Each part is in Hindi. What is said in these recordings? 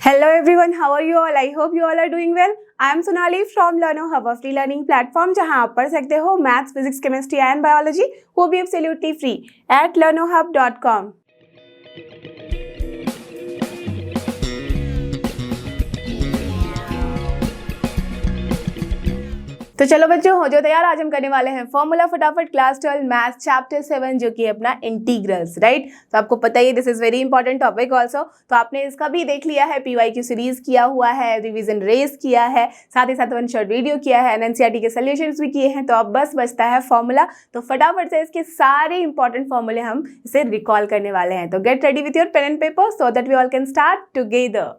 Hello everyone, how are you all? I hope you all are doing well. I am Sonali from Learno Hub, a free learning platform जहां आप पढ़ सकते हो maths, physics, chemistry and biology, वो भी एब्सोल्युटली फ्री at learnohub.com। तो चलो बच्चों, हो जाओ तैयार। आज हम करने वाले हैं फॉर्मूला फटाफट क्लास 12 मैथ्स चैप्टर 7 जो कि अपना इंटीग्रल्स, राइट। तो आपको पता ही है this is very important topic also. तो आपने इसका भी देख लिया है, PYQ सीरीज किया हुआ है, रिवीजन रेस किया है, साथ ही साथ वन शॉर्ट वीडियो किया है, NCERT के सोल्यूशंस भी किए हैं। तो अब बस बचता है फॉर्मूला। तो फटाफट से इसके सारे इंपॉर्टेंट फॉर्मूले हम इसे रिकॉल करने वाले हैं। तो get ready with your pen and paper so that we all can start together.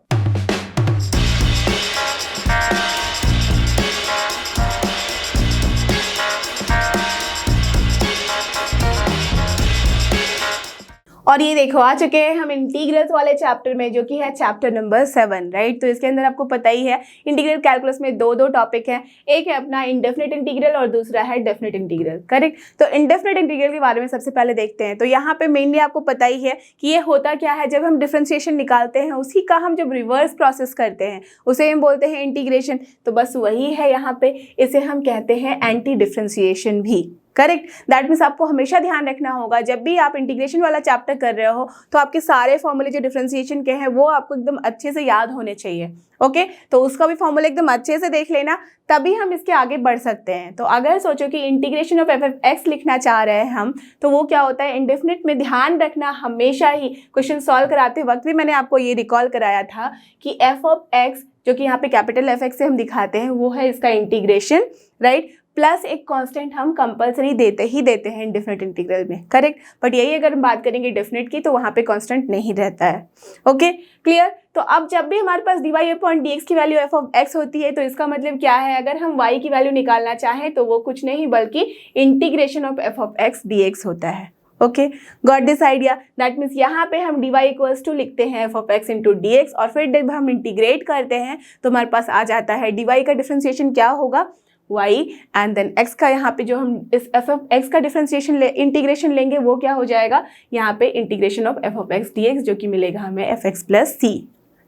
और ये देखो आ चुके हैं हम इंटीग्रल्स वाले चैप्टर में, जो कि है चैप्टर नंबर 7, राइट। तो इसके अंदर आपको पता ही है इंटीग्रल कैलकुलस में दो टॉपिक हैं। एक है अपना इंडेफिनिट इंटीग्रल और दूसरा है डेफिनिट इंटीग्रल, करेक्ट। तो इंडेफिनिट इंटीग्रल के बारे में सबसे पहले देखते हैं। तो यहाँ पे मेनली आपको पता ही है कि ये होता क्या है। जब हम डिफ्रेंशिएशन निकालते हैं, उसी का हम जब रिवर्स प्रोसेस करते हैं उसे हम बोलते हैं इंटीग्रेशन। तो बस वही है यहाँ पे, इसे हम कहते हैं एंटी डिफ्रेंशिएशन भी, करेक्ट। दैट मीन्स आपको हमेशा ध्यान रखना होगा जब भी आप इंटीग्रेशन वाला चैप्टर कर रहे हो तो आपके सारे फॉर्मूले जो डिफरेंशिएशन के हैं वो आपको एकदम अच्छे से याद होने चाहिए, ओके। तो उसका भी फॉर्मूला एकदम अच्छे से देख लेना, तभी हम इसके आगे बढ़ सकते हैं। तो अगर सोचो कि इंटीग्रेशन ऑफ f(x) लिखना चाह रहे हैं हम, तो वो क्या होता है इंडेफिनिट में। ध्यान रखना हमेशा ही, क्वेश्चन सॉल्व कराते वक्त भी मैंने आपको ये रिकॉल कराया था कि f(x) जो कि यहाँ पे कैपिटल F(x) से हम दिखाते हैं, वो है इसका इंटीग्रेशन, राइट। प्लस एक कांस्टेंट हम कंपलसरी देते हैं इंडेफिनिट इंटीग्रल में, करेक्ट। बट यही अगर हम बात करेंगे डेफिनिट की, तो वहाँ पे कांस्टेंट नहीं रहता है, ओके, क्लियर। तो अब जब भी हमारे पास dy/dx की वैल्यू f(x) होती है, तो इसका मतलब क्या है, अगर हम y की वैल्यू निकालना चाहें तो वो कुछ नहीं बल्कि इंटीग्रेशन ऑफ f(x) dx होता है, okay. Got this idea. That means यहाँ पे हम dy इक्वल्स टू लिखते हैं f(x) इंटू dx, और फिर जब हम इंटीग्रेट करते हैं तो हमारे पास आ जाता है dy का डिफ्रेंशिएशन क्या होगा, y, एंड देन x का यहाँ पे जो हम इस f(x) का डिफरेंशिएशन इंटीग्रेशन लेंगे वो क्या हो जाएगा यहाँ पे इंटीग्रेशन ऑफ f(x) dx, जो कि मिलेगा हमें fx plus c।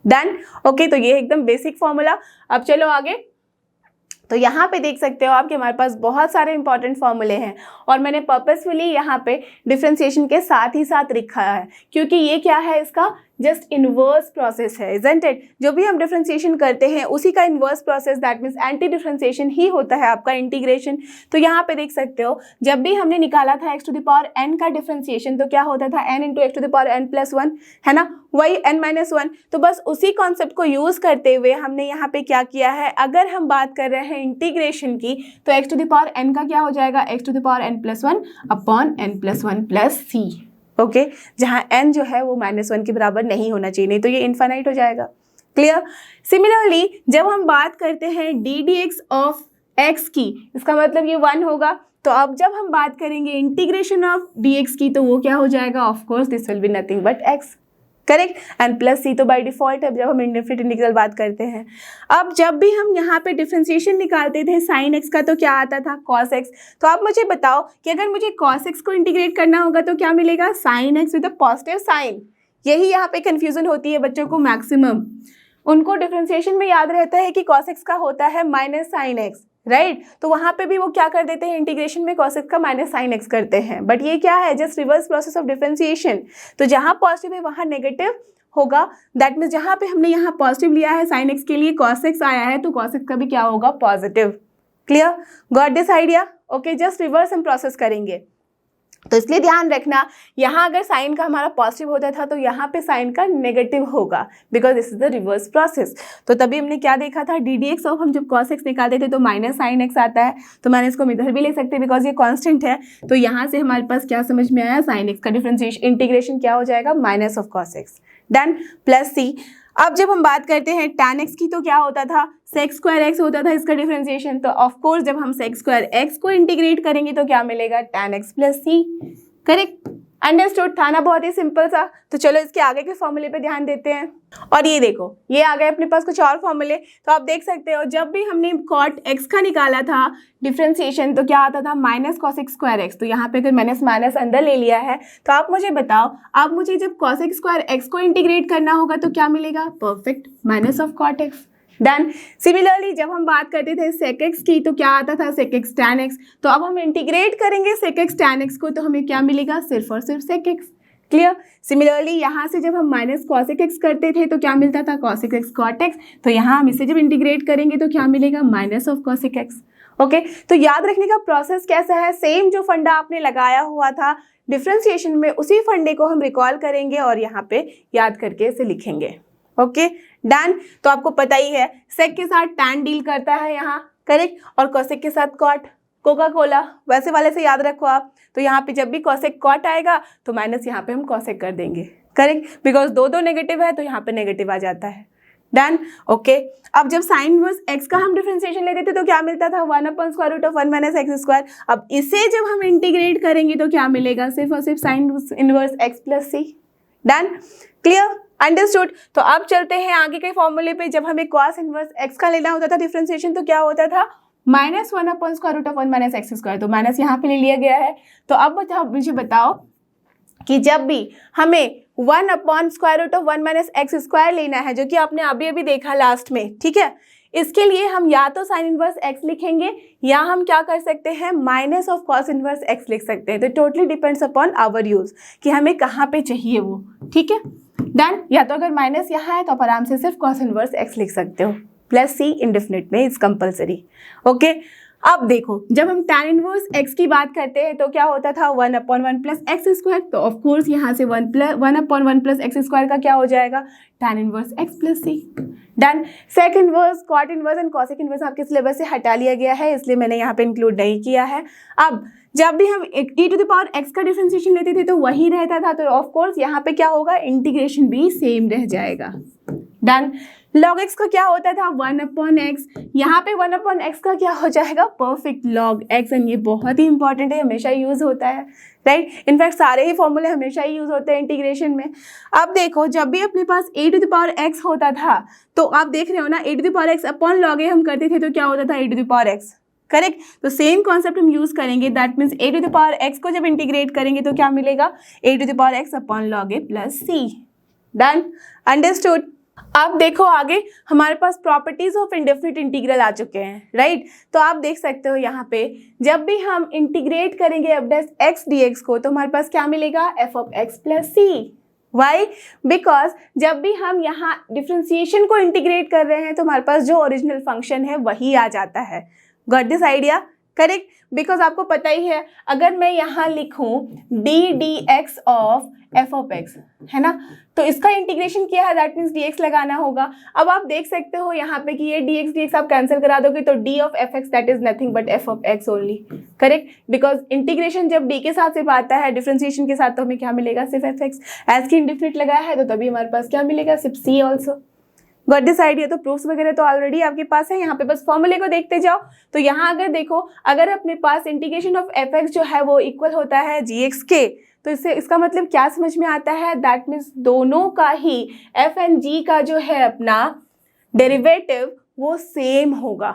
Done, okay. तो ये एकदम बेसिक फॉर्मूला। अब चलो आगे। तो यहाँ पे देख सकते हो आप कि हमारे पास बहुत सारे इंपॉर्टेंट फॉर्मूले हैं, और मैंने पर्पसफुली यहाँ पे डिफरेंशिएशन के साथ ही साथ लिखा है, क्योंकि ये क्या है, इसका जस्ट इनवर्स प्रोसेस है, इजंट इट। जो भी हम डिफरेंशिएशन करते हैं उसी का inverse process, that means anti differentiation ही होता है आपका इंटीग्रेशन। तो यहाँ पे देख सकते हो जब भी हमने निकाला था x⁴n का डिफरेंशिएशन, तो क्या होता था n इंटू x⁴n+1, है ना, वही n-1। तो बस उसी कॉन्सेप्ट को यूज करते हुए हमने यहाँ पे क्या किया है, अगर हम बात कर रहे हैं इंटीग्रेशन की, तो x⁴n का क्या हो जाएगा, x⁴n+1 अपॉन n+1+c, ओके। जहाँ n जो है वो -1 के बराबर नहीं होना चाहिए, नहीं तो ये इनफाइनाइट हो जाएगा, क्लियर। सिमिलरली जब हम बात करते हैं ddx ऑफ x की, इसका मतलब ये 1 होगा। तो अब जब हम बात करेंगे इंटीग्रेशन ऑफ dx की, तो वो क्या हो जाएगा, of course this will be nothing but x, correct, and plus c तो बाय डिफॉल्ट है जब हम इंडेफिनिट इंटीग्रल बात करते हैं। अब जब भी हम यहाँ पे डिफरेंशिएशन निकालते थे साइन x का, तो क्या आता था, cos x। तो आप मुझे बताओ कि अगर मुझे cos x को इंटीग्रेट करना होगा तो क्या मिलेगा, sine x with a positive sign. यही यहाँ पे कंफ्यूजन होती है बच्चों को मैक्सिमम। उनको डिफरेंशिएशन में याद रहता है कि cos x का होता है माइनस साइन x, राइट। तो वहां पे भी वो क्या कर देते हैं, इंटीग्रेशन में cos x का माइनस साइन x करते हैं। बट ये क्या है, just reverse process of differentiation. तो जहां पॉजिटिव है वहां नेगेटिव होगा। दैट मीन्स जहां पे हमने यहाँ पॉजिटिव लिया है साइन x के लिए, cos x आया है, तो cos x का भी क्या होगा, positive, clear. Got this idea, okay. Just reverse हम प्रोसेस करेंगे। तो इसलिए ध्यान रखना, यहाँ अगर साइन का हमारा पॉजिटिव होता था तो यहाँ पे साइन का नेगेटिव होगा, because this is the reverse process. तो तभी हमने क्या देखा था, ddx ऑफ हम जब cos x निकालते थे तो माइनस साइन x आता है। तो मैंने इसको इधर भी ले सकते हैं बिकॉज ये कांस्टेंट है। तो यहाँ से हमारे पास क्या समझ में आया, साइन x का डिफरेंशिएशन इंटीग्रेशन क्या हो जाएगा, minus of cos x, done, plus c। अब जब हम बात करते हैं tan x की, तो क्या होता था, sec² x होता था इसका डिफरेंशिएशन। तो ऑफ कोर्स जब हम sec² x को इंटीग्रेट करेंगे तो क्या मिलेगा, tan x plus c, correct. Understood था ना, बहुत ही सिंपल सा। तो चलो इसके आगे के फॉर्मूले पे ध्यान देते हैं। और ये देखो, ये आ गए अपने पास कुछ और फॉर्मूले। तो आप देख सकते हो जब भी हमने कॉट एक्स का निकाला था डिफ्रेंसिएशन, तो क्या आता था माइनस कॉसेक स्क्वायर एक्स। तो यहाँ पे अगर माइनस माइनस अंदर ले लिया है, तो आप मुझे बताओ, अब मुझे जब कॉसेक स्क्वायर एक्स को इंटीग्रेट करना होगा तो क्या मिलेगा, perfect minus of cot x. Done. Similarly जब हम बात करते थे सेक एक्स की, तो क्या आता था सेक एक्स टैन एक्स। तो अब हम इंटीग्रेट करेंगे सेक एक्स टैन एक्स को, तो हमें क्या मिलेगा, सिर्फ और सिर्फ सेक एक्स। क्लियर। सिमिलरली यहाँ से जब हम माइनस कॉसेक एक्स करते थे तो क्या मिलता था, कॉसेक एक्स कॉट एक्स। तो यहाँ हम इसे जब इंटीग्रेट करेंगे तो क्या मिलेगा, minus of cosec x. Okay, तो याद रखने का प्रोसेस कैसा है, सेम जो फंडा आपने लगाया हुआ था डिफ्रेंसिएशन में, उसी फंडे को हम रिकॉल करेंगे और यहाँ पे याद करके इसे लिखेंगे। Okay done. तो आपको पता ही है सेक के साथ टैन डील करता है यहाँ, करेक्ट, और कॉसेक के साथ कॉट, कोका कोला वैसे वाले से याद रखो आप। तो यहाँ पे जब भी कॉसेक कॉट आएगा तो माइनस यहाँ पे हम कॉसेक कर देंगे, करेक्ट, बिकॉज दो दो नेगेटिव है तो यहाँ पे नेगेटिव आ जाता है। डन। ओके, अब जब साइन इनवर्स एक्स का हम डिफरेंशिएशन लेते थे तो क्या मिलता था, 1/√1 - x²। अब इसे जब हम इंटीग्रेट करेंगे तो क्या मिलेगा, सिर्फ और सिर्फ साइन इनवर्स एक्स प्लस सी। डन। Clear, understood. तो अब चलते हैं आगे के फॉर्मूले पे। जब हमें कॉस इनवर्स एक्स का लेना होता था डिफरेंशिएशन, तो क्या होता था, -1/√1 - x²। तो माइनस यहाँ पे ले लिया गया है। तो अब मुझे बताओ कि जब भी हमें 1/√1 - x² लेना है, जो कि आपने अभी अभी देखा लास्ट में, ठीक है, इसके लिए हम या तो साइन इनवर्स एक्स लिखेंगे या हम क्या कर सकते हैं, minus of cos inverse x लिख सकते हैं। तो totally depends upon our use कि हमें कहाँ पे चाहिए वो, ठीक है। डन। या तो अगर माइनस यहाँ है तो आप आराम से सिर्फ कॉस इनवर्स एक्स लिख सकते हो, प्लस सी इंडेफिनिट में इज कंपल्सरी। ओके, अब देखो जब हम tan इनवर्स x की बात करते हैं तो क्या होता था, 1/1 + x²। तो ऑफ कोर्स यहाँ से 1/1 + x² का क्या हो जाएगा, tan inverse x + c। Done. Sec inverse, cot inverse and cosec inverse आपके सिलेबस से हटा लिया गया है, इसलिए मैंने यहाँ पे इंक्लूड नहीं किया है। अब जब भी हम e⁻x का डिफरेंशिएशन लेते थे तो वही रहता था, तो ऑफ कोर्स यहाँ पे क्या होगा, इंटीग्रेशन भी सेम रह जाएगा। डन। log x का क्या होता था, 1/x। यहाँ पे 1/x का क्या हो जाएगा, परफेक्ट log x। एंड ये बहुत ही इंपॉर्टेंट है, हमेशा यूज होता है, राइट। इनफैक्ट सारे ही फॉर्मूले हमेशा ही यूज होते हैं इंटीग्रेशन में। अब देखो जब भी अपने पास e⁻x होता था तो आप देख रहे हो ना, e⁻x अपॉन log a हम करते थे तो क्या होता था, e⁻x, करेक्ट। तो सेम कॉन्सेप्ट हम यूज करेंगे, दैट मीन्स e⁻x को जब इंटीग्रेट करेंगे तो क्या मिलेगा, e⁻x upon log a + c। Done, understood. अब देखो आगे हमारे पास प्रॉपर्टीज ऑफ इंडेफिनिट इंटीग्रल आ चुके हैं, राइट। तो आप देख सकते हो यहाँ पे जब भी हम इंटीग्रेट करेंगे f' dx को तो हमारे पास क्या मिलेगा, f(x + c)। वाई, बिकॉज जब भी हम यहाँ डिफ्रेंसिएशन को इंटीग्रेट कर रहे हैं तो हमारे पास जो ओरिजिनल फंक्शन है वही आ जाता है। Got this idea, correct. Because आपको पता ही है, अगर मैं यहाँ लिखूँ dx ऑफ f(x), है ना, तो इसका इंटीग्रेशन किया है, दैट मीन्स dx लगाना होगा। अब आप देख सकते हो यहाँ पे कि ये dx आप कैंसिल करा दोगे तो d of f(x) that is nothing but f(x) only, correct. Because integration जब d के साथ सिर्फ आता है, डिफरेंशिएशन के साथ तो हमें क्या मिलेगा, सिर्फ f(x). एज की इंडेफिनिट लगाया है तो तभी हमारे पास क्या मिलेगा, सिर्फ c also. Got this idea. तो प्रूफ्स वगैरह तो ऑलरेडी आपके पास है, यहाँ पे बस फॉर्मूले को देखते जाओ। तो यहाँ अगर देखो, अगर अपने पास इंटीग्रेशन ऑफ f(x) जो है वो इक्वल होता है gx के, तो इससे इसका मतलब क्या समझ में आता है, दैट मीन्स दोनों का ही f एंड g का जो है अपना डेरिवेटिव वो सेम होगा।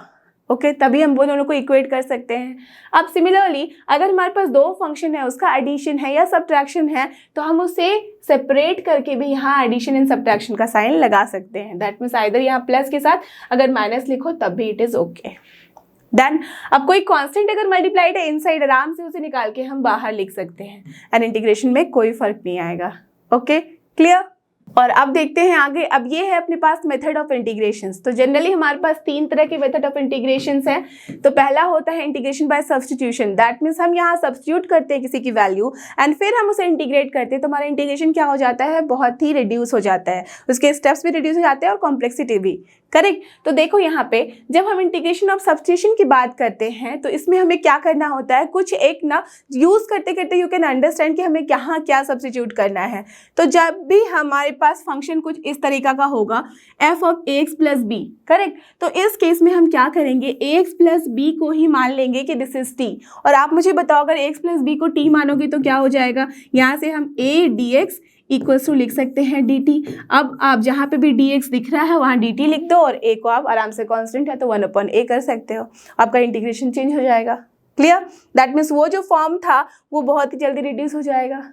ओके, तभी हम वो दोनों को इक्वेट कर सकते हैं। अब सिमिलरली अगर हमारे पास दो फंक्शन है, उसका एडिशन है या सब्ट्रैक्शन है, तो हम उसे सेपरेट करके भी यहाँ एडिशन एंड सब्ट्रैक्शन का साइन लगा सकते हैं। दैट मीन्स आइदर यहाँ प्लस के साथ अगर माइनस लिखो तब भी इट इज ओके। डन। अब कोई कांस्टेंट अगर मल्टीप्लाइड है इनसाइड, आराम से उसे निकाल के हम बाहर लिख सकते हैं एंड इंटीग्रेशन में कोई फर्क नहीं आएगा। Okay, clear. और अब देखते हैं आगे। अब ये है अपने पास मेथड ऑफ इंटीग्रेशंस। तो जनरली हमारे पास तीन तरह के मेथड ऑफ इंटीग्रेशंस हैं। तो पहला होता है integration by substitution, that means हम यहाँ सब्स्टिट्यूट करते हैं किसी की वैल्यू एंड फिर हम उसे इंटीग्रेट करते हैं, तो हमारा इंटीग्रेशन क्या हो जाता है, बहुत ही रिड्यूस हो जाता है, उसके स्टेप्स भी रिड्यूस हो जाते हैं और कॉम्प्लेक्सिटी भी, करेक्ट। तो देखो यहाँ पे जब हम इंटीग्रेशन ऑफ सब्स्टिट्यूशन की बात करते हैं तो इसमें हमें क्या करना होता है, कुछ एक ना यूज करते करते यू कैन अंडरस्टैंड कि हमें कहाँ क्या सब्स्टिट्यूट करना है। तो जब भी हमारे पास फंक्शन कुछ इस तरीका का होगा f of ax plus b, correct. तो इस केस में हम क्या करेंगे, ax प्लस बी को ही मान लेंगे कि दिस इज t। और आप मुझे बताओ अगर ax प्लस बी को t मानोगे तो क्या हो जाएगा, यहाँ से हम a dx इक्वल्स टू लिख सकते हैं dt। अब आप जहाँ पे भी dx दिख रहा है वहाँ dt लिख दो और a को आप आराम से कांस्टेंट है तो 1/a कर सकते हो, आपका इंटीग्रेशन चेंज हो जाएगा। क्लियर, दैट मीन्स वो जो फॉर्म था वो बहुत ही जल्दी रिड्यूस हो जाएगा।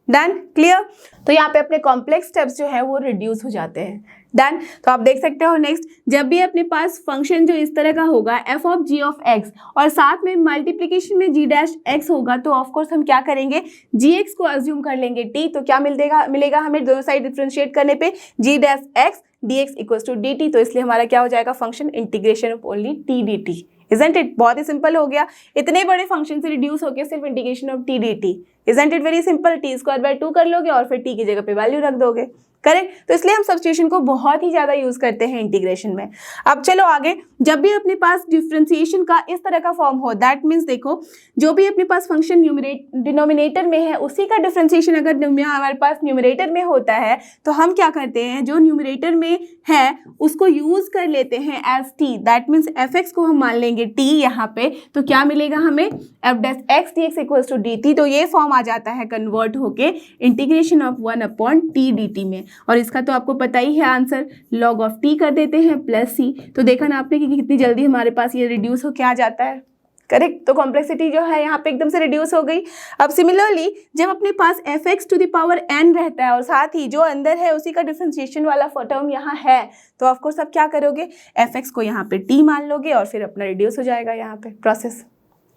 Done, clear. तो यहाँ पे अपने कॉम्प्लेक्स स्टेप्स जो है वो रिड्यूस हो जाते हैं। डन, तो आप देख सकते हो नेक्स्ट, जब भी अपने पास फंक्शन जो इस तरह का होगा f of g of x और साथ में मल्टीप्लिकेशन में g डैश x होगा तो ऑफकोर्स हम क्या करेंगे, gx को अज्यूम कर लेंगे t। तो क्या मिलेगा हमें दोनों साइड डिफ्रेंशिएट करने पे g dash x dx equals to dt। तो इसलिए हमारा क्या हो जाएगा, function integration of only t dt। Isn't it, बहुत ही सिंपल हो गया, इतने बड़े फंक्शन से रिड्यूस होकर सिर्फ integration of t dt। Isn't it very simple, t²/2 कर लोगे और फिर t की जगह पे वैल्यू रख दोगे, करेक्ट। तो इसलिए हम सब्स्टिट्यूशन को बहुत ही ज़्यादा यूज़ करते हैं इंटीग्रेशन में। अब चलो आगे, जब भी अपने पास डिफ्रेंसिएशन का इस तरह का फॉर्म हो, दैट मीन्स देखो जो भी अपने पास फंक्शन डिनोमिनेटर में है उसी का डिफ्रेंसिएशन अगर हमारे पास न्यूमरेटर में होता है तो हम क्या करते हैं, जो न्यूमरेटर में है उसको यूज़ कर लेते हैं as t। That means f(x) को हम मान लेंगे t यहाँ पे, तो क्या मिलेगा हमें, f(x) dx equals to dt। तो ये फॉर्म आ जाता है कन्वर्ट होके इंटीग्रेशन ऑफ 1/t dt में। और इसका तो आपको पता ही है आंसर, log ऑफ t कर देते हैं प्लस c। तो देखा ना आपने कि कितनी जल्दी हमारे पास ये रिड्यूस होके आ जाता है, करेक्ट। तो कॉम्प्लेक्सिटी जो है यहाँ पे एकदम से रिड्यूस हो गई। अब सिमिलरली जब अपने पास f(x) to the power n रहता है और साथ ही जो अंदर है उसी का डिफरेंशिएशन वाला टर्म यहाँ है तो ऑफकोर्स आप क्या करोगे, f(x) को यहाँ पे t मान लोगे और फिर अपना रिड्यूस हो जाएगा यहाँ पे प्रोसेस।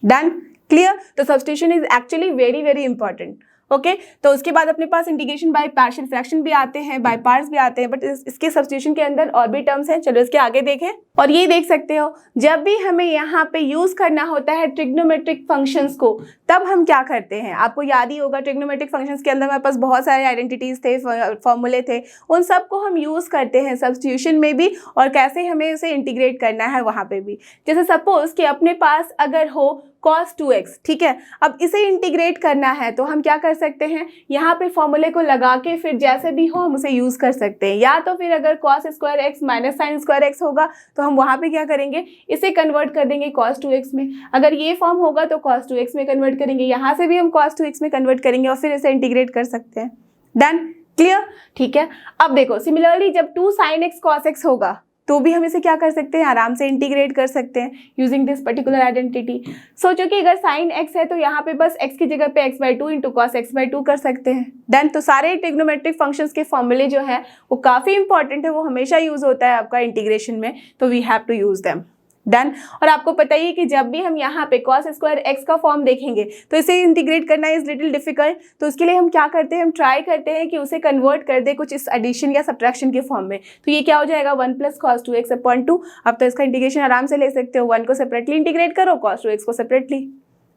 Done, clear. तो substitution is actually very very important. Okay, तो उसके बाद अपने पास इंटीग्रेशन बाय पार्शियल फ्रैक्शन भी आते हैं, बाय पार्ट्स भी आते हैं, बट इसके सब्स्टिट्यूशन के अंदर और भी टर्म्स हैं। चलो इसके आगे देखें। और ये देख सकते हो जब भी हमें यहाँ पे यूज करना होता है ट्रिग्नोमेट्रिक फंक्शंस को तब हम क्या करते हैं, आपको याद ही होगा ट्रिग्नोमेट्रिक फंक्शंस के अंदर हमारे पास बहुत सारे आइडेंटिटीज थे, फॉर्मूले थे, उन सब को हम यूज करते हैं सब्स्टिट्यूशन में भी और कैसे हमें उसे इंटीग्रेट करना है वहाँ पे भी। जैसे सपोज कि अपने पास अगर हो cos 2x, ठीक है, अब इसे इंटीग्रेट करना है तो हम क्या कर सकते हैं, यहाँ पे फॉर्मूले को लगा के फिर जैसे भी हो हम उसे यूज कर सकते हैं। या तो फिर अगर cos² x minus sin² x होगा तो हम वहाँ पे क्या करेंगे, इसे कन्वर्ट कर देंगे cos 2x में। अगर ये फॉर्म होगा तो cos 2x में कन्वर्ट करेंगे, यहाँ से भी हम cos 2x में कन्वर्ट करेंगे और फिर इसे इंटीग्रेट कर सकते हैं। डन, क्लियर, ठीक है। अब देखो सिमिलरली जब 2 sin x cos x होगा तो भी हम इसे क्या कर सकते हैं, आराम से इंटीग्रेट कर सकते हैं यूजिंग दिस पर्टिकुलर आइडेंटिटी। सोचो कि अगर sin x है तो यहाँ पे बस x की जगह पे x/2 इंटू cos x/2 कर सकते हैं। डन, तो सारे ट्रिग्नोमेट्रिक फंक्शंस के फॉर्मूले जो है वो काफ़ी इंपॉर्टेंट है, वो हमेशा यूज होता है आपका इंटीग्रेशन में, तो we have to use them. Done, और आपको पता ही है कि जब भी हम यहाँ पे cos² x का फॉर्म देखेंगे तो इसे इंटीग्रेट करना इज लिटिल डिफिकल्ट, तो उसके लिए हम क्या करते हैं, हम ट्राई करते हैं कि उसे कन्वर्ट कर दे कुछ इस एडिशन या सब्ट्रैक्शन के फॉर्म में। तो ये क्या हो जाएगा, 1 + cos 2x/2। अब तो इसका इंटीग्रेशन आराम से ले सकते हो, 1 को सेपरेटली इंटीग्रेट करो, cos 2x को सेपरेटली।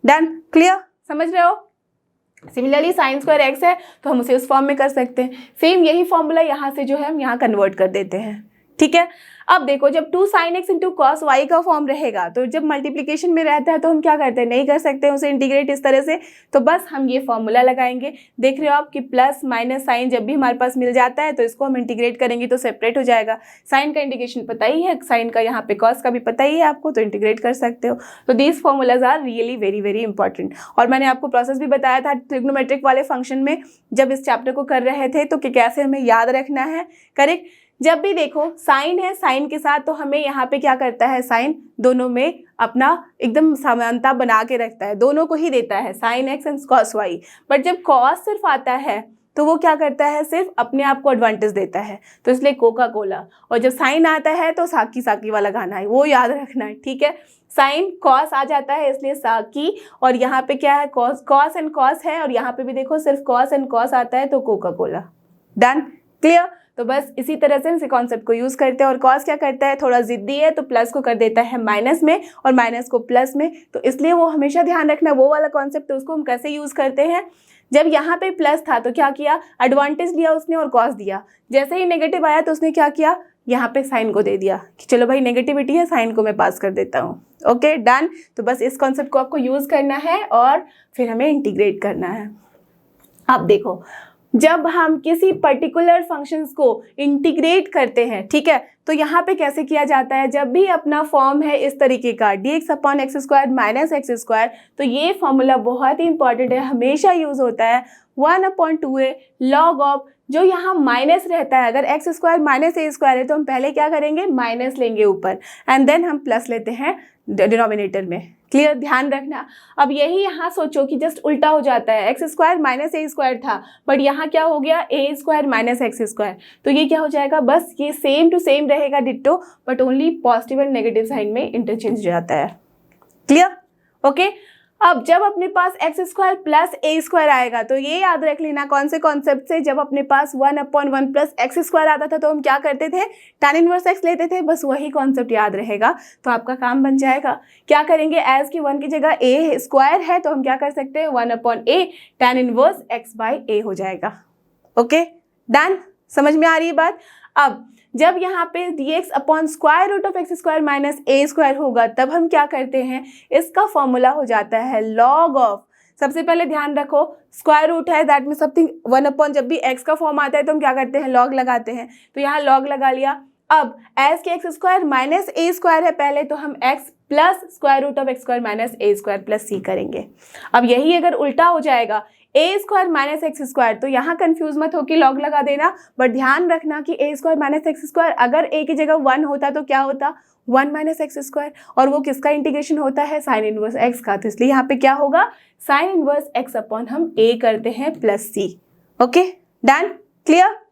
डन, क्लियर, समझ रहे हो। सिमिलरली sin² x है तो हम उसे उस फॉर्म में कर सकते हैं। सेम यही फॉर्मूला यहाँ से जो है हम यहाँ कन्वर्ट कर देते हैं, ठीक है। अब देखो जब 2 sin x into cos y का फॉर्म रहेगा तो जब मल्टीप्लिकेशन में रहता है तो हम क्या करते हैं, नहीं कर सकते उसे इंटीग्रेट इस तरह से, तो बस हम ये फॉर्मूला लगाएंगे। देख रहे हो आप कि प्लस माइनस साइन जब भी हमारे पास मिल जाता है तो इसको हम इंटीग्रेट करेंगे तो सेपरेट हो जाएगा। साइन का इंटीग्रेशन पता ही है, साइन का यहाँ पे कॉस का भी पता ही है आपको, तो इंटीग्रेट कर सकते हो। तो these formulas are really very very important. और मैंने आपको प्रोसेस भी बताया था ट्रिग्नोमेट्रिक वाले फंक्शन में जब इस चैप्टर को कर रहे थे तो कैसे हमें याद रखना है, करेक्ट। जब भी देखो साइन है, साइन के साथ तो हमें यहाँ पे क्या करता है, साइन दोनों में अपना एकदम समानता बना के रखता है, दोनों को ही देता है, sine x and cos y। But जब cos सिर्फ आता है तो वो क्या करता है, सिर्फ अपने आप को एडवांटेज देता है, तो इसलिए कोका कोला। और जब साइन आता है तो साकी साकी वाला गाना है, वो याद रखना है, ठीक है। साइन कॉस आ जाता है इसलिए साकी, और यहाँ पे क्या है, कॉस एंड कॉस है, और यहाँ पे भी देखो सिर्फ कॉस एंड कॉस आता है तो कोका कोला। Done, clear. तो बस इसी तरह से इस कॉन्सेप्ट को यूज करते हैं। और कॉस क्या करता है, थोड़ा जिद्दी है तो प्लस को कर देता है माइनस में और माइनस को प्लस में, तो इसलिए वो हमेशा ध्यान रखना वो वाला कॉन्सेप्ट। तो उसको हम कैसे यूज करते हैं, जब यहाँ पे प्लस था तो क्या किया, एडवांटेज लिया उसने और कॉस दिया। जैसे ही नेगेटिव आया तो उसने क्या किया, यहाँ पे साइन को दे दिया कि चलो भाई नेगेटिविटी है, साइन को मैं पास कर देता हूँ। Okay, done. तो बस इस कॉन्सेप्ट को आपको यूज करना है और फिर हमें इंटीग्रेट करना है। अब देखो जब हम किसी पर्टिकुलर फंक्शंस को इंटीग्रेट करते हैं, ठीक है, तो यहाँ पे कैसे किया जाता है, जब भी अपना फॉर्म है इस तरीके का dx upon X square minus x square, तो ये फॉर्मूला बहुत ही इंपॉर्टेंट है, हमेशा यूज होता है 1/2a log ऑफ, जो यहाँ माइनस रहता है, अगर एक्स स्क्वायर माइनस ए स्क्वायर है तो हम पहले क्या करेंगे, माइनस लेंगे ऊपर एंड देन हम प्लस लेते हैं डिनोमिनेटर में। क्लियर, ध्यान रखना। अब यही यहाँ सोचो कि जस्ट उल्टा हो जाता है, एक्स स्क्वायर माइनस ए स्क्वायर था बट यहाँ क्या हो गया, a square minus x square, तो ये क्या हो जाएगा, बस ये सेम टू सेम रहेगा ditto, but only positive and negative sign में इंटरचेंज हो जाता है। Clear, okay. अब जब अपने पास एक्स स्क्वायर प्लस ए स्क्वायर आएगा तो ये याद रख लेना कौन से कॉन्सेप्ट से, जब अपने पास 1/1 प्लस एक्स स्क्वायर आता था तो हम क्या करते थे, tan इनवर्स एक्स लेते थे, बस वही कॉन्सेप्ट याद रहेगा तो आपका काम बन जाएगा। क्या करेंगे, एज की 1 की जगह ए स्क्वायर है तो हम क्या कर सकते हैं, 1/a tan inverse X by A हो जाएगा। ओके डन, समझ में आ रही है बात। अब जब यहाँ पे dx upon square root of x square minus A square होगा तब हम क्या करते हैं, इसका फॉर्मूला हो जाता है log ऑफ, सबसे पहले ध्यान रखो स्क्वायर रूट है दैट में समथिंग 1/, जब भी x का फॉर्म आता है तो हम क्या करते हैं, log लगाते हैं, तो यहाँ log लगा लिया। अब एज के एक्स स्क्वायर माइनस ए स्क्वायर है पहले, तो हम x plus square root of x square minus A square plus C करेंगे। अब यही अगर उल्टा हो जाएगा, A square minus x square, तो यहाँ कंफ्यूज मत हो कि लॉग लगा देना, बट ध्यान रखना कि ए स्क्वायर माइनस एक्स स्क्वायर अगर ए की जगह 1 होता तो क्या होता, 1 माइनस एक्स स्क्वायर, और वो किसका इंटीग्रेशन होता है, साइन इनवर्स एक्स का, तो इसलिए यहाँ पे क्या होगा, साइन इनवर्स एक्स अपॉन हम ए करते हैं plus c. Okay done, clear.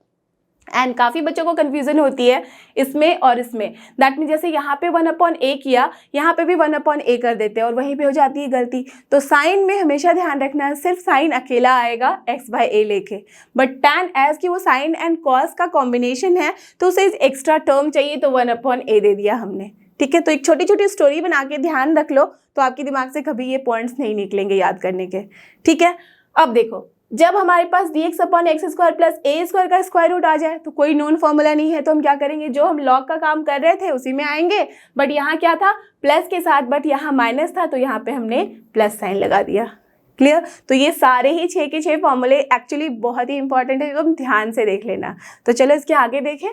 And काफ़ी बच्चों को कन्फ्यूजन होती है इसमें और इसमें, दैट मीन जैसे यहाँ पे 1/a किया, यहाँ पे भी 1/a कर देते हैं और वहीं पे हो जाती है गलती। तो साइन में हमेशा ध्यान रखना है सिर्फ साइन अकेला आएगा x बाई ए लेके, बट tan एज कि वो साइन एंड कॉस का कॉम्बिनेशन है तो उसे एक्स्ट्रा टर्म चाहिए तो 1/a दे दिया हमने। ठीक है, तो एक छोटी छोटी स्टोरी बना के ध्यान रख लो तो आपके दिमाग से कभी ये पॉइंट्स नहीं निकलेंगे याद करने के। ठीक है, अब देखो जब हमारे पास dx upon X square plus ए स्क्वायर का स्क्वायर रूट आ जाए तो कोई नोन फॉर्मूला नहीं है, तो हम क्या करेंगे, जो हम लॉग का काम कर रहे थे उसी में आएंगे, बट यहाँ क्या था, प्लस के साथ, बट यहाँ माइनस था तो यहाँ पे हमने प्लस साइन लगा दिया। क्लियर, तो ये सारे ही 6 के 6 फॉर्मूले एक्चुअली बहुत ही इंपॉर्टेंट है, तो हम ध्यान से देख लेना। तो चलो इसके आगे देखें,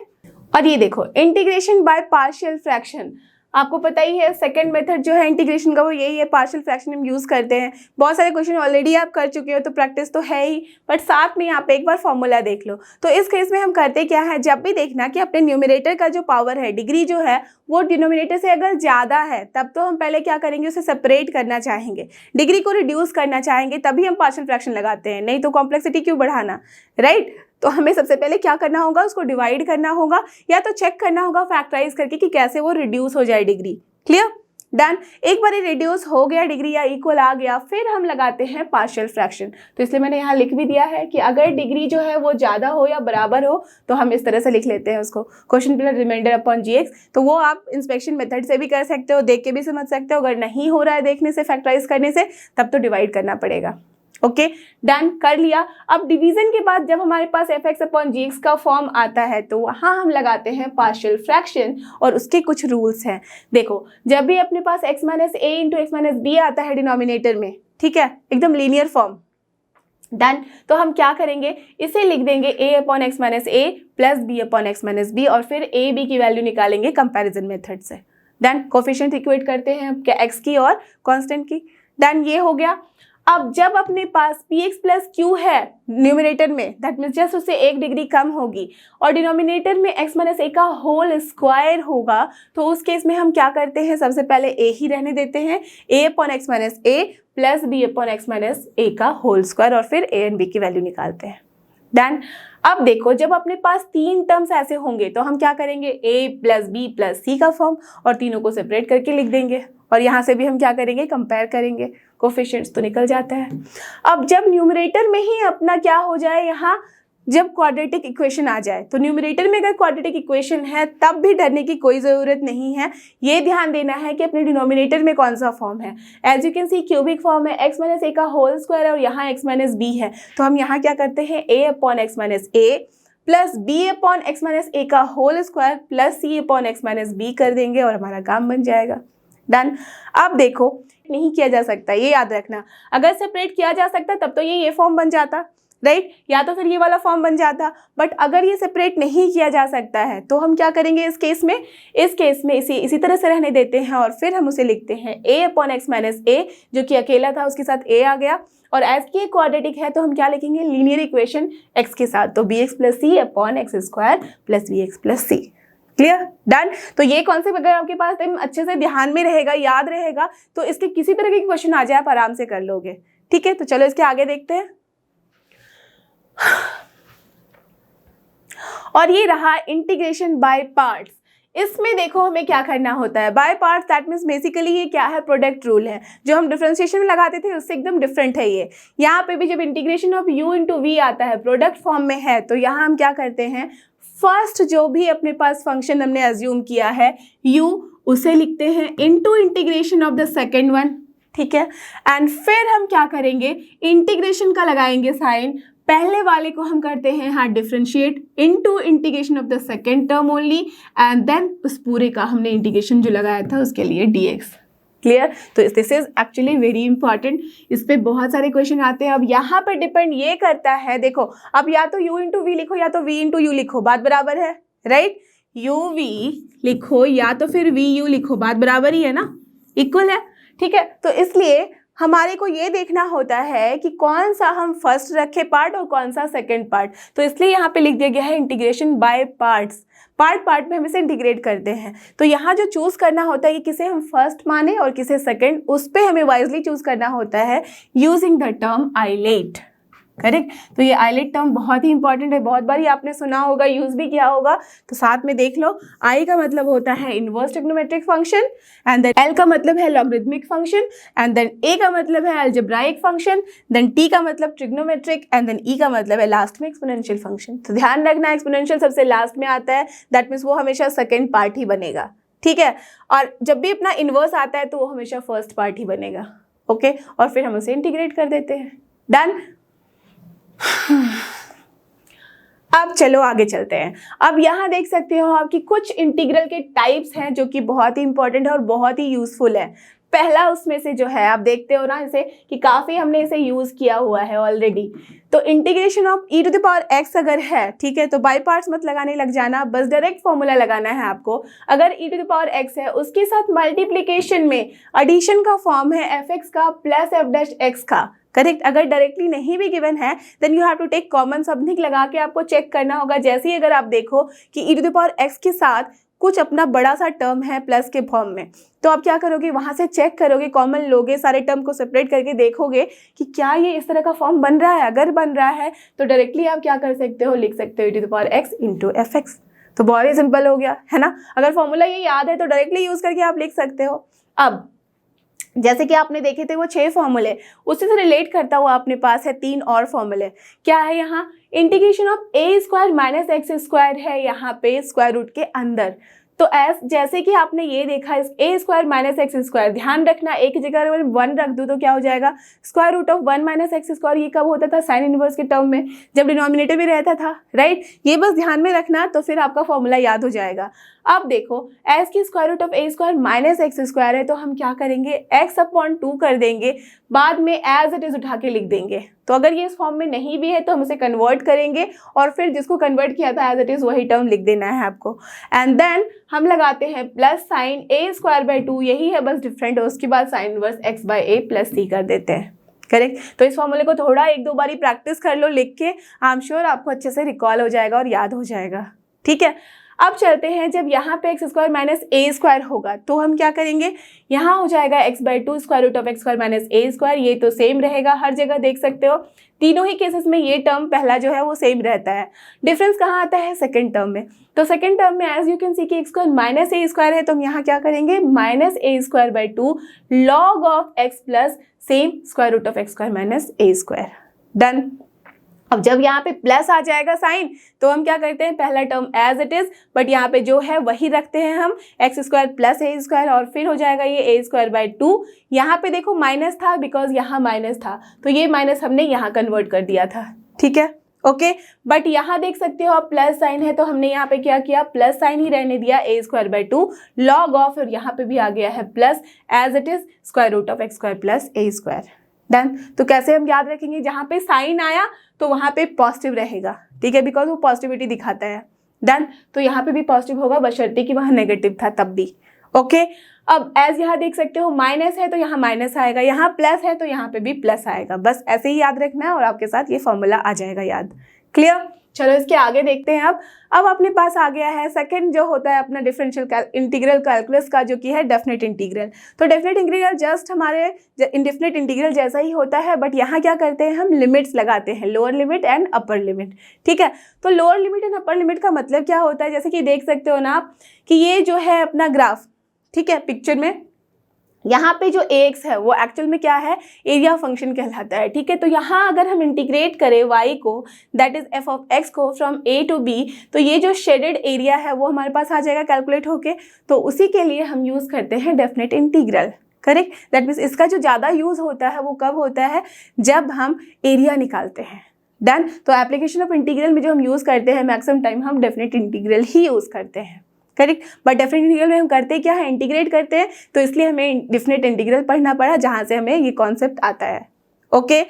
और ये देखो इंटीग्रेशन बाय पार्शियल फ्रैक्शन, आपको पता ही है सेकंड मेथड जो है इंटीग्रेशन का वो यही है, पार्शियल फ्रैक्शन हम यूज़ करते हैं। बहुत सारे क्वेश्चन ऑलरेडी आप कर चुके हो तो प्रैक्टिस तो है ही, बट साथ में यहाँ पे एक बार फॉर्मूला देख लो। तो इस केस में हम करते क्या है, जब भी देखना कि अपने न्यूमरेटर का जो पावर है, डिग्री जो है वो डिनोमिनेटर से अगर ज़्यादा है तब तो हम पहले क्या करेंगे, उसे सेपरेट करना चाहेंगे, डिग्री को रिड्यूस करना चाहेंगे, तभी हम पार्शियल फ्रैक्शन लगाते हैं, नहीं तो कॉम्प्लेक्सिटी क्यों बढ़ाना, राइट। तो हमें सबसे पहले क्या करना होगा, उसको डिवाइड करना होगा या तो चेक करना होगा फैक्टराइज करके कि कैसे वो रिड्यूस हो जाए डिग्री। Clear, done. एक बार रिड्यूस हो गया डिग्री या इक्वल आ गया, फिर हम लगाते हैं पार्शियल फ्रैक्शन। तो इसलिए मैंने यहाँ लिख भी दिया है कि अगर डिग्री जो है वो ज़्यादा हो या बराबर हो तो हम इस तरह से लिख लेते हैं उसको, क्वेश्चन प्लस रिमाइंडर अपॉन जी एक्स। तो वो आप इंस्पेक्शन मेथड से भी कर सकते हो, देख के भी समझ सकते हो, अगर नहीं हो रहा है देखने से, फैक्टराइज करने से, तब तो डिवाइड करना पड़ेगा। ओके डन, कर लिया। अब डिवीजन के बाद जब हमारे पास एफ एक्स अपॉन जी एक्स का फॉर्म आता है तो वहाँ हम लगाते हैं पार्शियल फ्रैक्शन, और उसके कुछ रूल्स हैं। देखो जब भी अपने पास x माइनस ए इंटू एक्स माइनस बी आता है डिनोमिनेटर में, ठीक है, एकदम लीनियर फॉर्म, डन। तो हम क्या करेंगे, इसे लिख देंगे a upon x minus A plus B upon x minus b, और फिर a b की वैल्यू निकालेंगे कंपैरिजन मेथड से। डन, कोफिशिएंट इक्वेट करते हैं क्या, x की और कांस्टेंट की। डन, ये हो गया। अब जब अपने पास px प्लस क्यू है न्यूमरेटर में, दैट मीन्स जस्ट उससे 1 डिग्री कम होगी, और डिनोमिनेटर में x माइनस ए का होल स्क्वायर होगा, तो उस केस में हम क्या करते हैं, सबसे पहले a ही रहने देते हैं, a upon x minus A plus B upon x minus ए का होल स्क्वायर, और फिर a एंड b की वैल्यू निकालते हैं। डन। अब देखो जब अपने पास 3 टर्म्स ऐसे होंगे तो हम क्या करेंगे, a प्लस बी प्लस सी का फॉर्म, और तीनों को सेपरेट करके लिख देंगे, और यहाँ से भी हम क्या करेंगे, कंपेयर करेंगे, कोफिशिएंट्स तो निकल जाता है। अब जब न्यूमरेटर में ही अपना क्या हो जाए, यहाँ जब क्वाड्रेटिक इक्वेशन आ जाए, तो न्यूमरेटर में अगर क्वाड्रेटिक इक्वेशन है तब भी डरने की कोई ज़रूरत नहीं है। ये ध्यान देना है कि अपने डिनोमिनेटर में कौन सा फॉर्म है। As you can see cubic form है, x माइनस ए का होल स्क्वायर है और यहाँ x माइनस बी है, तो हम यहाँ क्या करते हैं, a upon x minus A plus B upon x minus ए का whole square plus C upon x minus B कर देंगे, और हमारा काम बन जाएगा। डन। अब देखो नहीं किया जा सकता, ये याद रखना, अगर सेपरेट किया जा सकता तब तो ये फॉर्म बन जाता, राइट, या तो फिर ये वाला फॉर्म बन जाता। बट अगर ये सेपरेट नहीं किया जा सकता है तो हम क्या करेंगे इस केस में, इसी तरह से रहने देते हैं और फिर हम उसे लिखते हैं a अपॉन एक्स माइनस ए, जो कि अकेला था उसके साथ a आ गया, और एज की क्वाड्रेटिक है तो हम क्या लिखेंगे, लीनियर इक्वेशन x के साथ, तो bx plus C upon X square plus bx plus C. Clear, done. तो ये कॉन्सेप्ट अगर आपके पास अच्छे से ध्यान में रहेगा, याद रहेगा, तो इसके किसी तरह के क्वेश्चन आ जाए आप आराम से कर लोगे। ठीक है, तो चलो इसके आगे देखते हैं। और ये रहा इंटीग्रेशन बाय पार्ट्स। इसमें देखो हमें क्या करना होता है, by parts, that means basically ये क्या है, प्रोडक्ट रूल है, जो हम डिफरेंशिएशन में लगाते थे उससे एकदम डिफरेंट है ये। यहाँ पे भी जब integration of u into v आता है, प्रोडक्ट फॉर्म में है, तो यहाँ हम क्या करते हैं, फर्स्ट जो भी अपने पास फंक्शन हमने एज्यूम किया है u, उसे लिखते हैं into integration of the second one. ठीक है, एंड फिर हम क्या करेंगे, इंटीग्रेशन का लगाएंगे साइन, पहले वाले को हम करते हैं हाँ differentiate into integration of the second term only, and then उस पूरे का हमने इंटीग्रेशन जो लगाया था उसके लिए dx। क्लियर, तो this is actually very important, इस पे बहुत सारे क्वेश्चन आते हैं। अब यहाँ पर डिपेंड ये करता है, देखो अब या तो u इंटू वी लिखो या तो v इंटू यू लिखो, बात बराबर है, राइट, u v लिखो या तो फिर v u लिखो, बात बराबर ही है ना, इक्वल है। ठीक है, तो इसलिए हमारे को ये देखना होता है कि कौन सा हम फर्स्ट रखे पार्ट और कौन सा सेकंड पार्ट, तो इसलिए यहाँ पे लिख दिया गया है इंटीग्रेशन बाय पार्ट्स, पार्ट में हम इसे इंटीग्रेट करते हैं। तो यहाँ जो चूज करना होता है कि किसे हम फर्स्ट माने और किसे सेकंड, उस पे हमें वाइजली चूज करना होता है using the term ILATE. Correct, तो ये आइलेट टर्म बहुत ही इंपॉर्टेंट है, बहुत बार आपने सुना होगा, यूज भी किया होगा, तो साथ में देख लो। आई का मतलब होता है inverse trigonometric function, and then L का मतलब है logarithmic function, and then A का मतलब है अलजेब्राइक फंक्शन, देन टी का मतलब ट्रिग्नोमेट्रिक, एंड देन ई का मतलब है लास्ट में एक्सपोनेंशियल फंक्शन। तो ध्यान रखना एक्सपोनेंशियल सबसे लास्ट में आता है, दैट मीन्स वो हमेशा सेकेंड पार्ट ही बनेगा। ठीक है, और जब भी अपना इनवर्स आता है तो वो हमेशा फर्स्ट पार्ट ही बनेगा। ओके, और फिर हम उसे इंटीग्रेट कर देते हैं। डन। अब चलो आगे चलते हैं। अब यहाँ देख सकते हो आपकी कुछ इंटीग्रल के टाइप्स हैं जो कि बहुत ही इंपॉर्टेंट है और बहुत ही यूजफुल है। पहला उसमें से जो है आप देखते हो ना इसे कि काफ़ी हमने इसे यूज़ किया हुआ है ऑलरेडी। तो integration of e to the power x अगर है, ठीक है, तो बाय पार्ट्स मत लगाने लग जाना, बस डायरेक्ट फॉर्मूला लगाना है आपको। अगर e to the power x है उसके साथ मल्टीप्लिकेशन में एडिशन का फॉर्म है fx का प्लस f डैश x का। करेक्ट, अगर डायरेक्टली नहीं भी गिवन है then you have to take common सबनिक लगा के आपको चेक करना होगा। जैसे ही अगर आप देखो कि e to the power x के साथ कुछ अपना बड़ा सा टर्म है प्लस के फॉर्म में, तो आप क्या करोगे, वहां से चेक करोगे, कॉमन लोगे, सारे टर्म को सेपरेट करके देखोगे कि क्या ये इस तरह का फॉर्म बन रहा है। अगर बन रहा है तो डायरेक्टली आप क्या कर सकते हो, लिख सकते हो e to the power x into f x. तो बहुत ही सिंपल हो गया है ना। अगर फॉर्मूला ये याद है तो डायरेक्टली यूज करके आप लिख सकते हो। अब जैसे कि आपने देखे थे वो 6 फॉर्मूले, उसी से रिलेट करता हुआ अपने पास है 3 और फॉर्मूले। क्या है यहाँ, integration of a square minus x square है यहाँ पे स्क्वायर रूट के अंदर। तो जैसे कि आपने ये देखा ए स्क्वायर माइनस एक्स स्क्वायर, ध्यान रखना एक जगह अगर 1 रख दूँ तो क्या हो जाएगा, square root of 1 minus x square. ये कब होता था, साइन इनवर्स के टर्म में, जब डिनोमिनेटर भी रहता था, राइट। ये बस ध्यान में रखना तो फिर आपका फॉर्मूला याद हो जाएगा। अब देखो एस की square root of a square minus x square है, तो हम क्या करेंगे, एक्स अपॉन 2 कर देंगे, बाद में एज इट इज उठा के लिख देंगे। तो अगर ये इस फॉर्म में नहीं भी है तो हम उसे कन्वर्ट करेंगे और फिर जिसको कन्वर्ट किया था एज इट इज वही टर्म लिख देना है आपको। एंड देन हम लगाते हैं plus sine A square by 2, यही है बस डिफरेंट, और उसके बाद sine inverse X by A plus C कर देते हैं। करेक्ट, तो इस फॉर्मूले को थोड़ा 1-2 बारी प्रैक्टिस कर लो लिख के, आई एम श्योर आपको अच्छे से रिकॉल हो जाएगा और याद हो जाएगा। ठीक है, अब चलते हैं, जब यहाँ पे एक्स स्क्वायर माइनस ए स्क्वायर होगा तो हम क्या करेंगे, यहाँ हो जाएगा x by 2 square root of x square minus A square. ये तो सेम रहेगा हर जगह, देख सकते हो तीनों ही केसेस में ये टर्म पहला जो है वो सेम रहता है। डिफरेंस कहाँ आता है, सेकंड टर्म में। तो सेकंड टर्म में एज यू कैन सी कि एक्स स्क्वायर माइनस ए स्क्वायर है, तो हम यहाँ क्या करेंगे, minus A square by 2 log of x plus same square root of x square minus A square. Done. अब जब यहाँ पे प्लस आ जाएगा साइन तो हम क्या करते हैं, पहला term as it is, but यहाँ पे जो है वही रखते हैं हम, एक्स स्क्वायर प्लस ए स्क्वायर, और फिर हो जाएगा ये ए स्क्वायर बाई 2। यहाँ पे देखो माइनस था बिकॉज यहाँ माइनस था, तो ये माइनस हमने यहाँ कन्वर्ट कर दिया था। ठीक है, ओके, बट यहाँ देख सकते हो आप प्लस साइन है तो हमने यहाँ पे क्या किया, प्लस साइन ही रहने दिया, a square by 2 log of, और यहाँ पे भी आ गया है plus as it is square root of x square plus A square. Done. तो कैसे हम याद रखेंगे, जहाँ पे साइन आया तो वहाँ पे पॉजिटिव रहेगा, ठीक है, बिकॉज वो पॉजिटिविटी दिखाता है। डन। तो यहाँ पे भी पॉजिटिव होगा बशर्ते कि वहाँ नेगेटिव था तब भी। ओके। अब एज यहाँ देख सकते हो माइनस है तो यहाँ माइनस आएगा, यहाँ प्लस है तो यहाँ पे भी प्लस आएगा। बस ऐसे ही याद रखना है और आपके साथ ये फॉर्मूला आ जाएगा याद। क्लियर। चलो इसके आगे देखते हैं। अब अपने पास आ गया है सेकंड जो होता है अपना डिफरेंशियल इंटीग्रल कैलकुलस का, जो कि है डेफिनेट इंटीग्रल। तो डेफिनेट इंटीग्रल जस्ट हमारे इंडेफिनेट इंटीग्रल जैसा ही होता है, बट यहाँ क्या करते हैं, हम लिमिट्स लगाते हैं, lower limit and upper limit. ठीक है। तो lower limit and upper limit का मतलब क्या होता है, जैसे कि देख सकते हो ना आप कि ये जो है अपना ग्राफ, ठीक है, पिक्चर में यहाँ पे जो ax है वो एक्चुअल में क्या है, एरिया फंक्शन कहलाता है। ठीक है। तो यहाँ अगर हम इंटीग्रेट करें y को, that is f of x को फ्रॉम a टू b, तो ये जो शेडेड एरिया है वो हमारे पास आ जाएगा कैलकुलेट होके। तो उसी के लिए हम यूज़ करते हैं definite integral. Correct. That means इसका जो ज़्यादा यूज़ होता है वो कब होता है, जब हम एरिया निकालते हैं। डन। तो एप्लीकेशन ऑफ इंटीग्रल में जो हम यूज़ करते हैं मैक्सिमम टाइम हम डेफिनेट इंटीग्रल ही यूज़ करते हैं। करेक्ट। बट डेफिनेट इंटीग्रल में हम करते क्या है, इंटीग्रेट करते हैं, तो इसलिए हमें डेफिनेट इंटीग्रल पढ़ना पड़ा, जहाँ से हमें ये कॉन्सेप्ट आता है। ओके।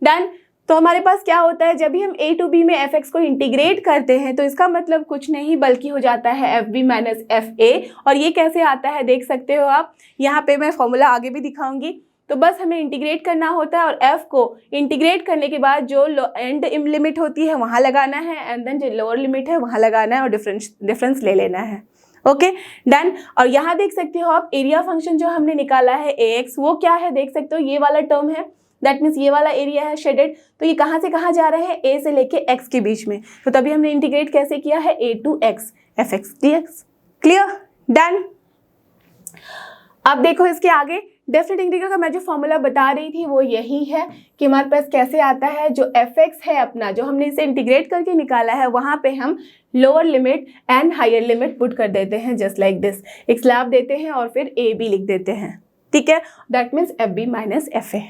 डन। तो हमारे पास क्या होता है, जब भी हम a टू b में fx को इंटीग्रेट करते हैं तो इसका मतलब कुछ नहीं बल्कि हो जाता है fb माइनस fa। और ये कैसे आता है देख सकते हो आप, यहाँ पे मैं फॉर्मूला आगे भी दिखाऊंगी। तो बस हमें इंटीग्रेट करना होता है और f को इंटीग्रेट करने के बाद जो एंड लिमिट होती है वहाँ लगाना है, एंड देन जो लोअर लिमिट है वहाँ लगाना है और डिफरेंस ले लेना है। ओके। डन। और यहाँ देख सकते हो आप एरिया फंक्शन जो हमने निकाला है ax, वो क्या है देख सकते हो, ये वाला टर्म है, दैट मीन्स ये वाला एरिया है शेडेड। तो ये कहाँ से कहाँ जा रहा है, a से लेके x के बीच में। तो तभी हमने इंटीग्रेट कैसे किया है, a to x fx dx। Clear. Done. अब देखो इसके आगे डेफिनेट इंटीग्रल का मैं जो फॉर्मूला बता रही थी वो यही है कि हमारे पास कैसे आता है, जो fx है अपना, जो हमने इसे इंटीग्रेट करके निकाला है, वहाँ पे हम lower limit and higher limit put कर देते हैं, जस्ट लाइक दिस। एक स्लैब देते हैं और फिर a b लिख देते हैं। ठीक है। That means fb minus fa।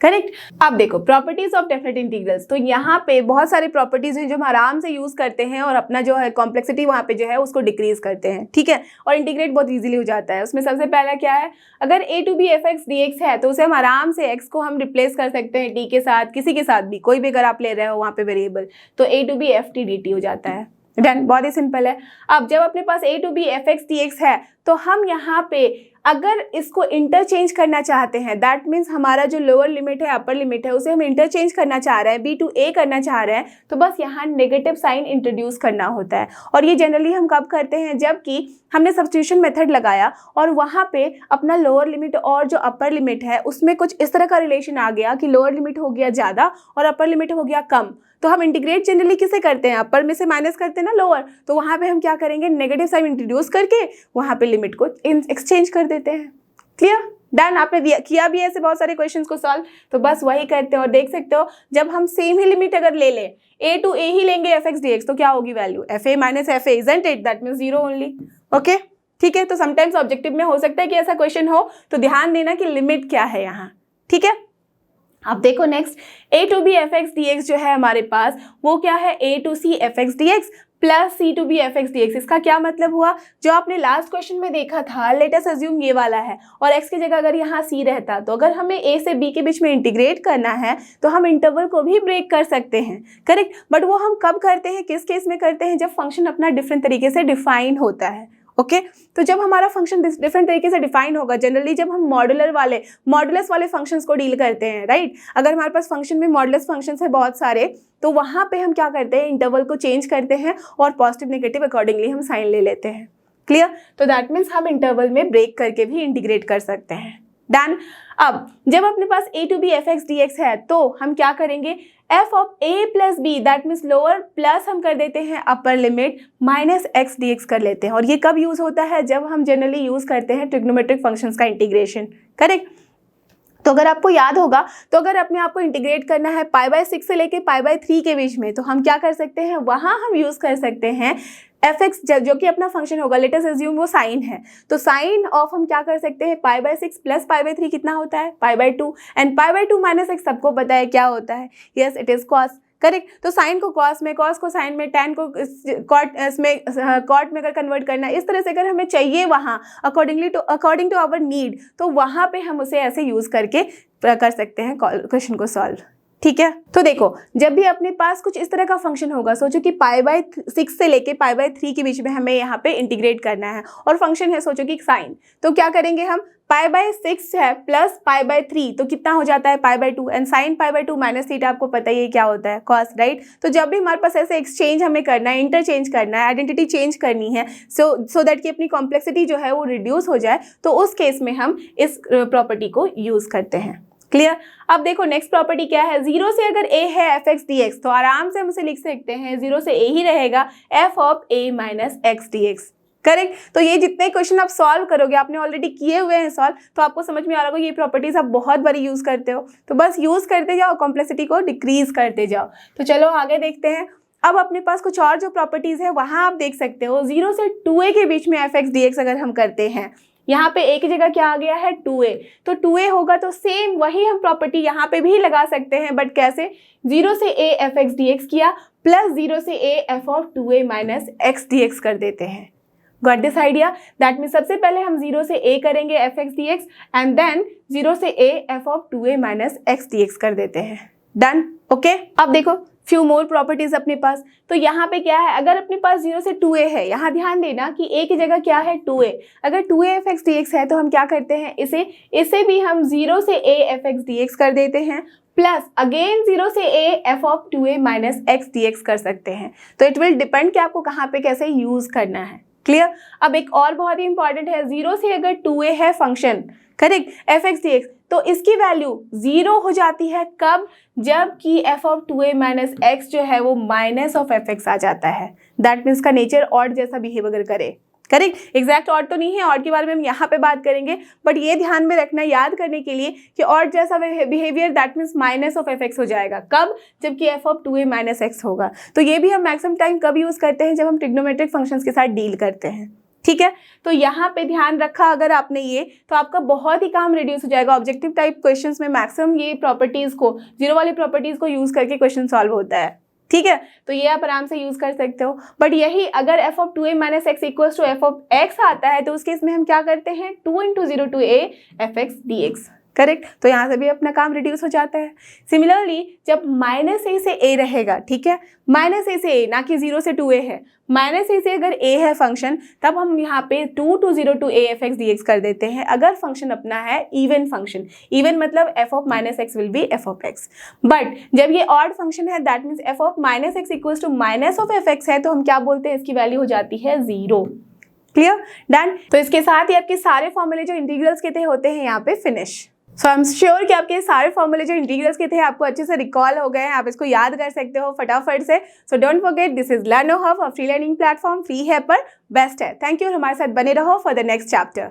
Correct. अब देखो प्रॉपर्टीज ऑफ डेफिनेट इंटीग्रल्स, तो यहाँ पे बहुत सारे प्रॉपर्टीज हैं जो हम आराम से यूज करते हैं और अपना जो है कॉम्प्लेक्सिटी वहाँ पे जो है उसको डिक्रीज करते हैं। ठीक है। और इंटीग्रेट बहुत इजीली हो जाता है। उसमें सबसे पहला क्या है, अगर a to b fx dx है तो उसे हम आराम से x को हम रिप्लेस कर सकते हैं t के साथ, किसी के साथ भी, कोई भी अगर आप ले रहे हो वहाँ पे वेरिएबल, तो a to b ft dt हो जाता है। डन। बहुत ही सिंपल है। अब जब अपने पास a to b fx dx है तो हम यहाँ पे अगर इसको इंटरचेंज करना चाहते हैं, दैट मीन्स हमारा जो लोअर लिमिट है अपर लिमिट है उसे हम इंटरचेंज करना चाह रहे हैं, b टू a करना चाह रहे हैं, तो बस यहाँ नेगेटिव साइन इंट्रोड्यूस करना होता है। और ये जनरली हम कब करते हैं, जबकि हमने सब्स्टिट्यूशन मेथड लगाया और वहाँ पे अपना लोअर लिमिट और जो अपर लिमिट है उसमें कुछ इस तरह का रिलेशन आ गया कि लोअर लिमिट हो गया ज़्यादा और अपर लिमिट हो गया कम। तो हम इंटीग्रेट जनरली किसे करते हैं, अपर में से माइनस करते हैं ना लोअर, तो वहाँ पे हम क्या करेंगे, नेगेटिव साइन इंट्रोड्यूस करके वहाँ पे लिमिट को एक्सचेंज कर देते हैं। क्लियर। डन। आपने किया भी ऐसे बहुत सारे क्वेश्चंस को सॉल्व, तो बस वही करते हो। और देख सकते हो जब हम सेम ही लिमिट अगर ले लें, a टू a ही लेंगे fx dx, तो क्या होगी value, fa minus fa, isn't it, that means 0 only. Okay. ठीक है। तो समटाइम्स ऑब्जेक्टिव में हो सकता है कि ऐसा क्वेश्चन हो, तो ध्यान देना कि लिमिट क्या है यहाँ। ठीक है। अब देखो next a to b fx dx जो है हमारे पास, वो क्या है, a to c fx dx plus c to b fx dx। इसका क्या मतलब हुआ, जो आपने लास्ट क्वेश्चन में देखा था, लेट अस अज्यूम ये वाला है और x की जगह अगर यहाँ c रहता, तो अगर हमें a से b के बीच में इंटीग्रेट करना है तो हम इंटरवल को भी ब्रेक कर सकते हैं। करेक्ट। बट वो हम कब करते हैं, किस केस में करते हैं, जब फंक्शन अपना डिफरेंट तरीके से डिफाइन होता है। ओके। तो जब हमारा फंक्शन डिफरेंट तरीके से डिफाइन होगा, जनरली जब हम मॉडुलस वाले फंक्शंस को डील करते हैं, राइट, अगर हमारे पास फंक्शन में मॉडुलस फंक्शंस है बहुत सारे, तो वहाँ पे हम क्या करते हैं, इंटरवल को चेंज करते हैं और पॉजिटिव नेगेटिव अकॉर्डिंगली हम साइन ले लेते हैं। क्लियर। तो दैट मीन्स हम इंटरवल में ब्रेक करके भी इंटीग्रेट कर सकते हैं। डन। अब जब अपने पास a to b fx dx है तो हम क्या करेंगे, f of a plus b, that means lower, plus हम कर देते हैं upper limit minus x dx कर लेते हैं। और ये कब यूज होता है, जब हम जनरली यूज करते हैं ट्रिग्नोमेट्रिक फंक्शंस का इंटीग्रेशन। करेक्ट। तो अगर आपको याद होगा, तो अगर अपने आप को इंटीग्रेट करना है π/6 से लेके π/3 के बीच में, तो हम क्या कर सकते हैं, वहाँ हम यूज कर सकते हैं fx, जो कि अपना फंक्शन होगा, लेट अस अज्यूम वो साइन है, तो साइन ऑफ हम क्या कर सकते हैं, π/6 प्लस π/3 कितना होता है, π/2, एंड π/2 माइनस x सबको पता है क्या होता है, yes it is cos. Correct. तो साइन को कॉस में, कॉस को साइन में, टैन को कॉट में अगर कन्वर्ट करना है, इस तरह से अगर हमें चाहिए वहाँ अकॉर्डिंग टू आवर नीड, तो वहाँ पे हम उसे ऐसे यूज करके कर सकते हैं क्वेश्चन को सॉल्व। ठीक है, तो देखो जब भी अपने पास कुछ इस तरह का फंक्शन होगा, सोचो कि π/6 से लेके π/3 के बीच में हमें यहाँ पे इंटीग्रेट करना है, और फंक्शन है सोचो कि साइन, तो क्या करेंगे हम, π/6 है प्लस π/3, तो कितना हो जाता है π/2, एंड साइन π/2 माइनस थीटा आपको पता ही है क्या होता है, कॉस, राइट। तो जब भी हमारे पास ऐसे एक्सचेंज हमें करना है, इंटरचेंज करना है, आइडेंटिटी चेंज करनी है, सो दैट कि अपनी कॉम्प्लेक्सिटी जो है वो रिड्यूस हो जाए, तो उस केस में हम इस प्रॉपर्टी को यूज करते हैं। क्लियर। अब देखो नेक्स्ट प्रॉपर्टी क्या है, 0 से अगर a है f(x) dx, तो आराम से हम उसे लिख सकते हैं 0 से a ही रहेगा f of a minus x dx। Correct. तो ये जितने क्वेश्चन आप सॉल्व करोगे, आपने ऑलरेडी किए हुए हैं सॉल्व, तो आपको समझ में आ रहा होगा ये प्रॉपर्टीज आप बहुत बारी यूज करते हो, तो बस यूज करते जाओ, कॉम्प्लेक्सिटी को डिक्रीज करते जाओ। तो चलो आगे देखते हैं। अब अपने पास कुछ और जो प्रॉपर्टीज है वहां आप देख सकते हो, 0 से 2a के बीच में f(x) dx अगर हम करते हैं, यहाँ पे a की जगह क्या आ गया है 2a, तो 2a होगा तो सेम वही हम प्रॉपर्टी यहाँ पे भी लगा सकते हैं, बट कैसे, 0 से a f(x) dx किया प्लस 0 से a f of 2a minus x dx कर देते हैं। Got this idea? That mean सबसे पहले हम 0 से a करेंगे f(x) dx एंड देन 0 से a f of 2a minus x dx कर देते हैं। डन। ओके। अब देखो फ्यू मोर प्रॉपर्टीज अपने पास, तो यहाँ पे क्या है, अगर अपने पास 0 से 2a है, यहाँ ध्यान देना कि a की जगह क्या है 2a, अगर 2a f(x) dx है तो हम क्या करते हैं, इसे भी हम 0 से a f(x) dx कर देते हैं, प्लस अगेन 0 से a f of 2a minus x dx कर सकते हैं। तो इट विल डिपेंड कि आपको कहाँ पे कैसे यूज करना है। क्लियर। अब एक और बहुत ही इंपॉर्टेंट है, 0 से अगर 2a है फंक्शन, करेक्ट, f(x) dx, तो इसकी वैल्यू 0 हो जाती है कब, जब कि f of 2a minus x जो है वो माइनस ऑफ f(x) आ जाता है। दैट मीन्स का नेचर ऑड जैसा बिहेव अगर करे, करेक्ट। एग्जैक्ट ऑड तो नहीं है, ऑड के बारे में हम यहाँ पे बात करेंगे, बट ये ध्यान में रखना, याद करने के लिए कि ऑड जैसा behaviour that means minus of f(x) हो जाएगा कब, जबकि f of 2a minus x होगा। तो ये भी हम मैक्सिमम टाइम कब यूज करते हैं, जब हम ट्रिग्नोमेट्रिक फंक्शंस के साथ डील करते हैं। ठीक है, तो यहाँ पे ध्यान रखा अगर आपने ये, तो आपका बहुत ही काम रिड्यूस हो जाएगा। ऑब्जेक्टिव टाइप क्वेश्चंस में मैक्सिमम ये प्रॉपर्टीज को, जीरो वाली प्रॉपर्टीज को यूज करके क्वेश्चन सॉल्व होता है। ठीक है, तो ये आप आराम से यूज कर सकते हो। बट यही अगर f of 2a minus x equals to f of x आता है, तो उस केस में हम क्या करते हैं, 2 × 0 to a f(x) dx। Correct. तो यहाँ से भी अपना काम रिड्यूस हो जाता है। सिमिलरली जब -a से a रहेगा, ठीक है, -a से a, ना कि 0 से 2a है, -a से अगर a है फंक्शन, तब हम यहाँ पे 2 × 0 to a f(x) dx कर देते हैं, अगर फंक्शन अपना है इवन फंक्शन। इवन मतलब f of -x will be f of x। But जब ये ऑड फंक्शन है, that means f of -x equals to minus of f(x) है, तो हम क्या बोलते हैं, इसकी वैल्यू हो जाती है 0। क्लियर। डन। तो इसके साथ ही आपके सारे फॉर्मूले जो इंटीग्रल्स के थे होते हैं यहाँ पे finish. So I am sure कि आपके सारे फॉर्मूले जो इंटीग्रल्स के थे आपको अच्छे से रिकॉल हो गए हैं, आप इसको याद कर सकते हो फटाफट से। So don't forget, this is लर्नो hub, free learning platform, free है पर बेस्ट है। थैंक यू, हमारे साथ बने रहो फॉर द नेक्स्ट चैप्टर।